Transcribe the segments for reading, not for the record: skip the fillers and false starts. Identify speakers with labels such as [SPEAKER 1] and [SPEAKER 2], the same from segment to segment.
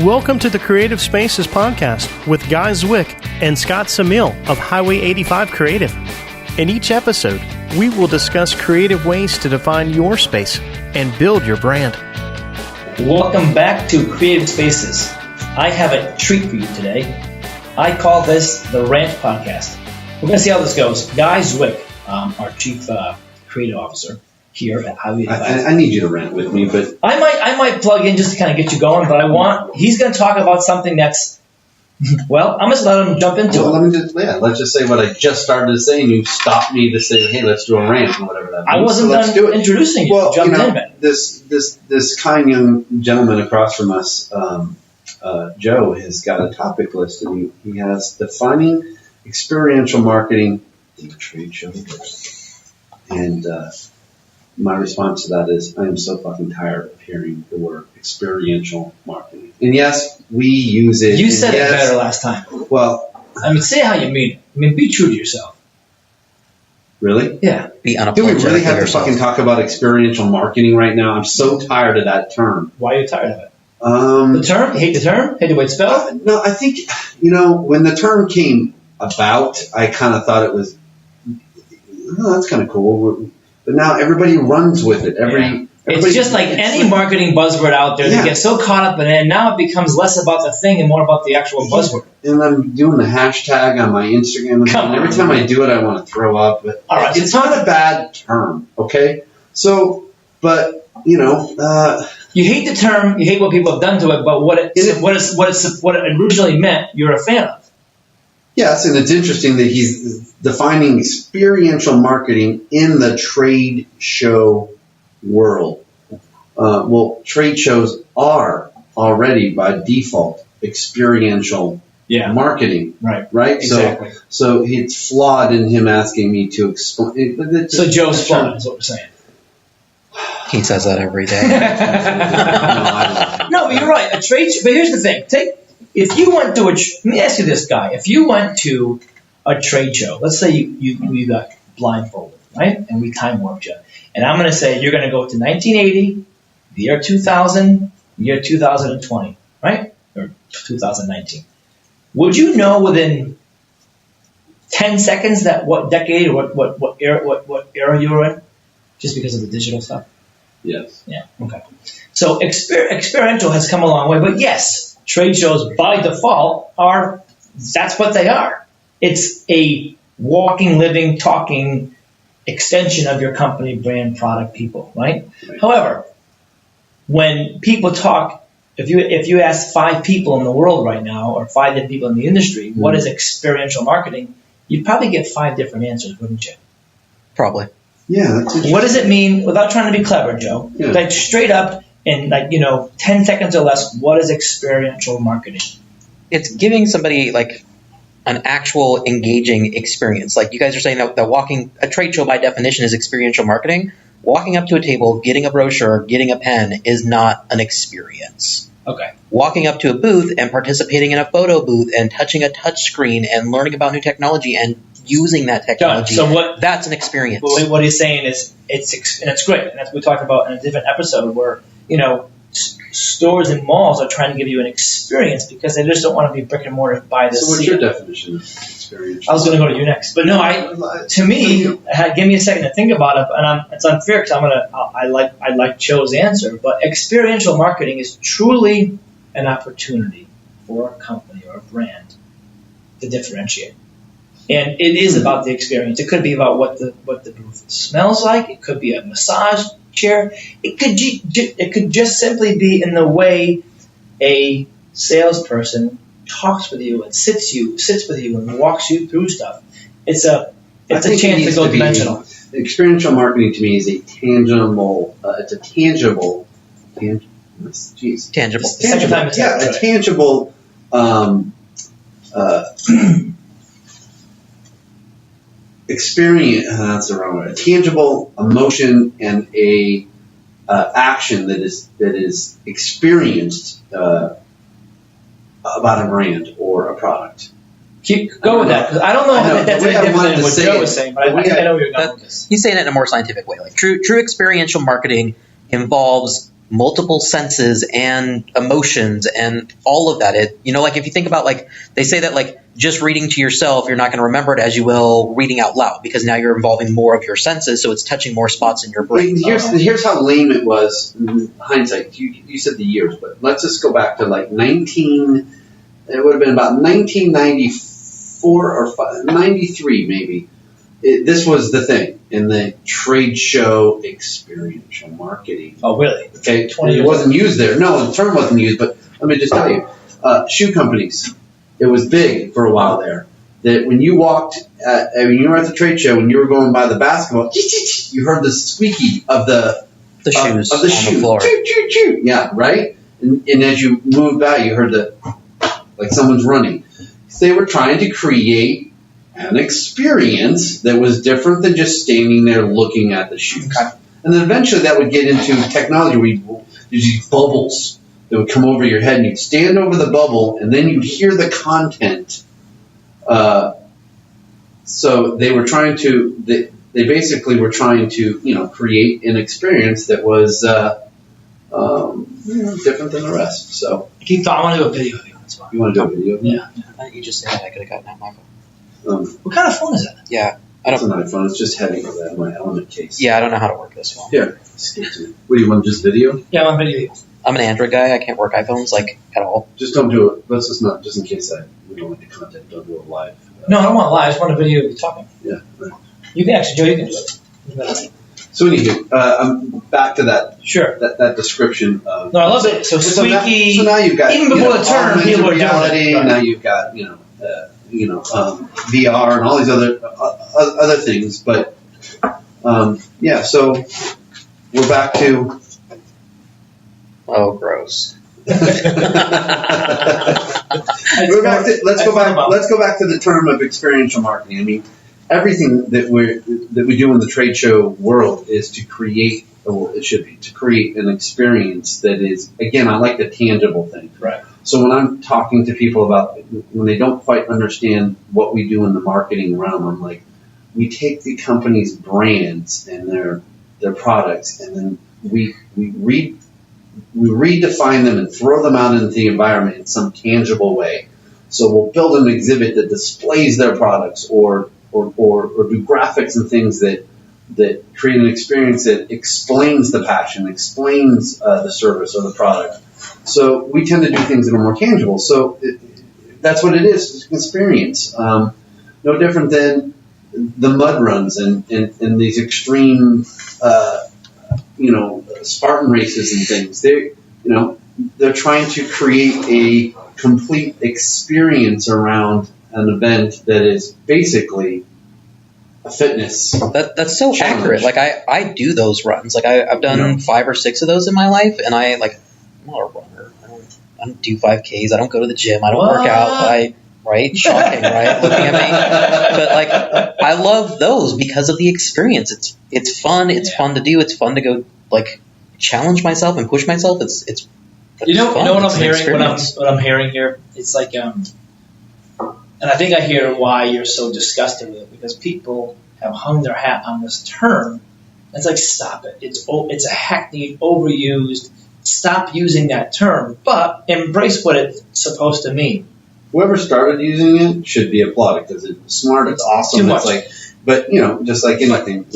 [SPEAKER 1] Welcome to the Creative Spaces podcast with Guy Zwick and Scott Samil of Highway 85 Creative. In each episode, we will discuss creative ways to define your space and build your brand.
[SPEAKER 2] Welcome back to Creative Spaces. I have a treat for you today. I call this the Rant Podcast. We're going to see how this goes. Guy Zwick, our Chief Creative Officer here at Highway 85.
[SPEAKER 3] I need you to rant with me, but
[SPEAKER 2] I might plug in just to kind of get you going, but he's going to talk about something that's, well, I'm just let him jump into it.
[SPEAKER 3] Let's just say what I just started to say, and you stopped me to say, hey, let's do a rant or whatever that means.
[SPEAKER 2] I wasn't done introducing you.
[SPEAKER 3] Well,
[SPEAKER 2] Jump in, man.
[SPEAKER 3] This kind young gentleman across from us, Joe, has got a topic list, and he has defining experiential marketing in the trade show. And my response to that is, I am so fucking tired of hearing the word experiential marketing. And yes, we use it.
[SPEAKER 2] You said it better last time.
[SPEAKER 3] Well,
[SPEAKER 2] say how you mean it. Be true to yourself.
[SPEAKER 3] Really?
[SPEAKER 2] Yeah.
[SPEAKER 3] Be unapologetic. Do we really have to fucking talk about experiential marketing right now? I'm so tired of that term.
[SPEAKER 2] Why are you tired of it? The term? You hate the term? Hate the way it's spelled?
[SPEAKER 3] No, I think, when the term came about, I kind of thought it was, that's kind of cool. But now everybody runs with it.
[SPEAKER 2] It's just like any marketing buzzword out there. They get so caught up in it, and now it becomes less about the thing and more about the actual buzzword.
[SPEAKER 3] And I'm doing the hashtag on my Instagram. And every time I do it, I want to throw up. But it's not a bad term, okay? So, but, you
[SPEAKER 2] hate the term. You hate what people have done to it. But what it originally meant, you're a fan of.
[SPEAKER 3] Yes, and it's interesting that he's defining experiential marketing in the trade show world. Well, trade shows are already by default experiential marketing. Right?
[SPEAKER 2] Exactly.
[SPEAKER 3] So it's flawed in him asking me to explain.
[SPEAKER 2] So Joe's flawed is what we're saying.
[SPEAKER 4] He says that every day.
[SPEAKER 2] No, you're right. A trade show, but here's the thing. If you went to let me ask you this, Guy. If you went to a trade show, let's say you got blindfolded, right? And we time warped you. And I'm going to say you're going to go to 1980, the year 2000, year 2020, right? Or 2019. Would you know within 10 seconds that what decade or what era you were in? Just because of the digital stuff?
[SPEAKER 3] Yes.
[SPEAKER 2] Yeah, okay. So experiential has come a long way, but yes, trade shows by default that's what they are. It's a walking, living, talking extension of your company, brand, product, people, right? However, when people talk, if you ask 5 people in the world right now, or 5 different people in the industry, what is experiential marketing, you'd probably get 5 different answers, wouldn't you?
[SPEAKER 4] Probably.
[SPEAKER 3] Yeah. That's
[SPEAKER 2] what does it mean, without trying to be clever, Joe? Yeah. Like straight up, in 10 seconds or less, what is experiential marketing?
[SPEAKER 4] It's giving somebody an actual engaging experience. Like you guys are saying that a trade show by definition is experiential marketing. Walking up to a table, getting a brochure, getting a pen is not an experience.
[SPEAKER 2] Okay.
[SPEAKER 4] Walking up to a booth and participating in a photo booth and touching a touch screen and learning about new technology and using that technology, that's an experience.
[SPEAKER 2] What he's saying is it's great. And that's what we talked about in a different episode where stores and malls are trying to give you an experience because they just don't want to be brick and mortar by the
[SPEAKER 3] So what's your definition of experience?
[SPEAKER 2] I was going to go to you next, but no, to me, give me a second to think about it, and it's unfair because I like Joe's answer, but experiential marketing is truly an opportunity for a company or a brand to differentiate. And it is about the experience. It could be about what the booth smells like. It could be a massage chair. It could just simply be in the way a salesperson talks with you and sits with you and walks you through stuff. It's a chance to go dimensional.
[SPEAKER 3] Experiential marketing to me is a tangible. It's a tangible.
[SPEAKER 4] Tangible.
[SPEAKER 3] A tangible. Experience. That's the wrong word. A tangible emotion and a action that is experienced about a brand or a product.
[SPEAKER 2] Go with that, because I don't know if that's any different than what Joe was saying, but I know where you're going with this.
[SPEAKER 4] He's saying it in a more scientific way. Like true experiential marketing involves multiple senses and emotions and all of that. It, like if you think about, like, they say that, like, just reading to yourself, you're not going to remember it as you will reading out loud, because now you're involving more of your senses, so it's touching more spots in your brain.
[SPEAKER 3] Here's how lame it was in hindsight. You said the years, but let's just go back to like it would have been about 1994 or 93 maybe. This was the thing in the trade show, experiential marketing.
[SPEAKER 2] Oh, really?
[SPEAKER 3] Okay, it wasn't used there. No, the term wasn't used, but let me just tell you, shoe companies, it was big for a while there. That when you walked, when you were at the trade show, when you were going by the basketball, you heard the squeaky of the
[SPEAKER 4] shoes
[SPEAKER 3] of the
[SPEAKER 4] on
[SPEAKER 3] shoe.
[SPEAKER 4] the floor.
[SPEAKER 3] Choo, choo, choo. Yeah, right? And as you moved by, you heard like someone's running. So they were trying to create an experience that was different than just standing there looking at the shoes.
[SPEAKER 2] Okay.
[SPEAKER 3] And then eventually that would get into technology where there's these bubbles that would come over your head, and you'd stand over the bubble, and then you'd hear the content. So they were trying to, they basically were trying to, create an experience that was different than the rest. So
[SPEAKER 2] Keith, I want to do a video of you. That's fine.
[SPEAKER 3] you want to do a video?
[SPEAKER 2] Yeah.
[SPEAKER 4] Why don't you just say that? I could have gotten out my phone.
[SPEAKER 2] What kind of phone is that?
[SPEAKER 4] Yeah,
[SPEAKER 3] It's an iPhone. It's just heavy for that, my element case.
[SPEAKER 4] I don't know how to work this one.
[SPEAKER 3] Here. What do you want, just video?
[SPEAKER 2] Yeah, I want video of you.
[SPEAKER 4] I'm an Android guy. I can't work iPhones, like, at all.
[SPEAKER 3] Just don't do it. Let's just not, just in case we don't like the content, don't do it live.
[SPEAKER 2] No, I don't want live. I just want a video of you talking.
[SPEAKER 3] Yeah. Right.
[SPEAKER 2] You can actually, Joe, you can do it.
[SPEAKER 3] So anyway, I'm back to that.
[SPEAKER 2] Sure.
[SPEAKER 3] That description.
[SPEAKER 2] No, I love it. So squeaky.
[SPEAKER 3] So now you've got,
[SPEAKER 2] even before the term,
[SPEAKER 3] augmented
[SPEAKER 2] people are doing
[SPEAKER 3] reality.
[SPEAKER 2] it. Right.
[SPEAKER 3] Now you've got VR and all these other things. But so we're back to.
[SPEAKER 4] Oh, gross.
[SPEAKER 3] Let's go back to the term of experiential marketing. I mean, everything that we do in the trade show world is to create, or it should be, to create an experience that is, again, I like the tangible thing.
[SPEAKER 2] Right.
[SPEAKER 3] So when I'm talking to people about when they don't quite understand what we do in the marketing realm, I'm like, we take the company's brands and their products, and then we redefine them and throw them out into the environment in some tangible way. So we'll build an exhibit that displays their products, or do graphics and things that create an experience that explains the passion, explains the service or the product. So we tend to do things that are more tangible. So that's what it is. It's an experience. No different than the mud runs and these extreme, Spartan races and things. They're trying to create a complete experience around an event that is basically a fitness.
[SPEAKER 4] That's so
[SPEAKER 3] challenge.
[SPEAKER 4] accurate. Like I do those runs. Like I've done 5 or 6 of those in my life, and I'm not a runner. I don't do 5Ks. I don't go to the gym. I don't work out. Right? Shocking, right? Looking at me. But I love those because of the experience. It's fun. It's fun to do. It's fun to go challenge myself and push myself. It's
[SPEAKER 2] fun. You know what I'm hearing?
[SPEAKER 4] What
[SPEAKER 2] I'm hearing here? It's like, and I think I hear why you're so disgusted with it, because people have hung their hat on this term. It's like, stop it. It's a hackneyed, overused. Stop using that term, but embrace what it's supposed to mean.
[SPEAKER 3] Whoever started using it should be applauded, because it's smart. It's awesome.
[SPEAKER 2] Too much.
[SPEAKER 3] But just like anything.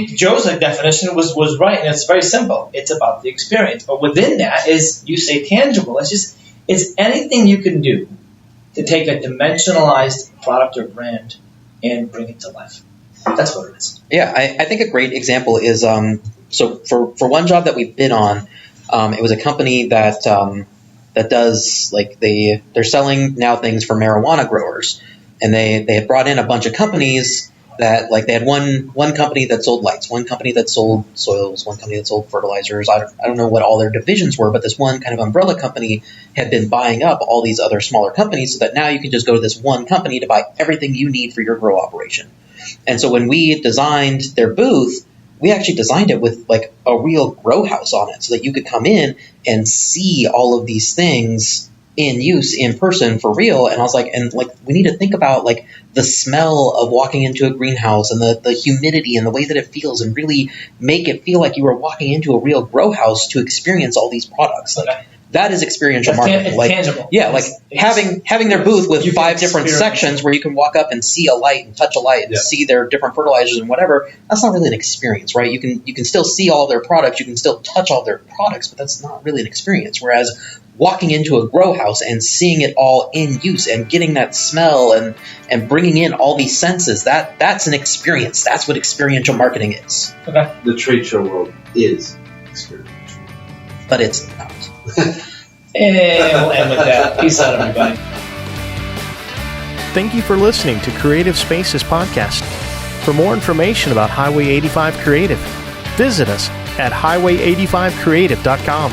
[SPEAKER 2] Joe's definition was right, and it's very simple. It's about the experience. But within that is, you say tangible. It's anything you can do to take a dimensionalized product or brand and bring it to life. That's what it is.
[SPEAKER 4] Yeah, I think a great example is, so for one job that we've been on, it was a company that does, they're selling now things for marijuana growers. And they had brought in a bunch of companies that, they had one company that sold lights, one company that sold soils, one company that sold fertilizers. I don't know what all their divisions were, but this one kind of umbrella company had been buying up all these other smaller companies, so that now you can just go to this one company to buy everything you need for your grow operation. And so when we designed their booth, we actually designed it with a real grow house on it, so that you could come in and see all of these things in use in person for real. And I was like, and like, we need to think about like the smell of walking into a greenhouse and the humidity and the way that it feels, and really make it feel like you were walking into a real grow house to experience all these products. Like, that is experiential marketing.
[SPEAKER 2] It's
[SPEAKER 4] like,
[SPEAKER 2] tangible.
[SPEAKER 4] Yeah, like having their booth with 5 different sections where you can walk up and see a light and touch a light and see their different fertilizers and whatever. That's not really an experience, right? You can still see all of their products, you can still touch all their products, but that's not really an experience. Whereas walking into a grow house and seeing it all in use and getting that smell and bringing in all these senses, that's an experience. That's what experiential marketing is.
[SPEAKER 2] Okay.
[SPEAKER 3] The trade show world is experiential.
[SPEAKER 4] But it's not.
[SPEAKER 2] And we'll end with that. Peace out, everybody.
[SPEAKER 1] Thank you for listening to Creative Spaces Podcast. For more information about Highway 85 Creative, visit us at highway85creative.com.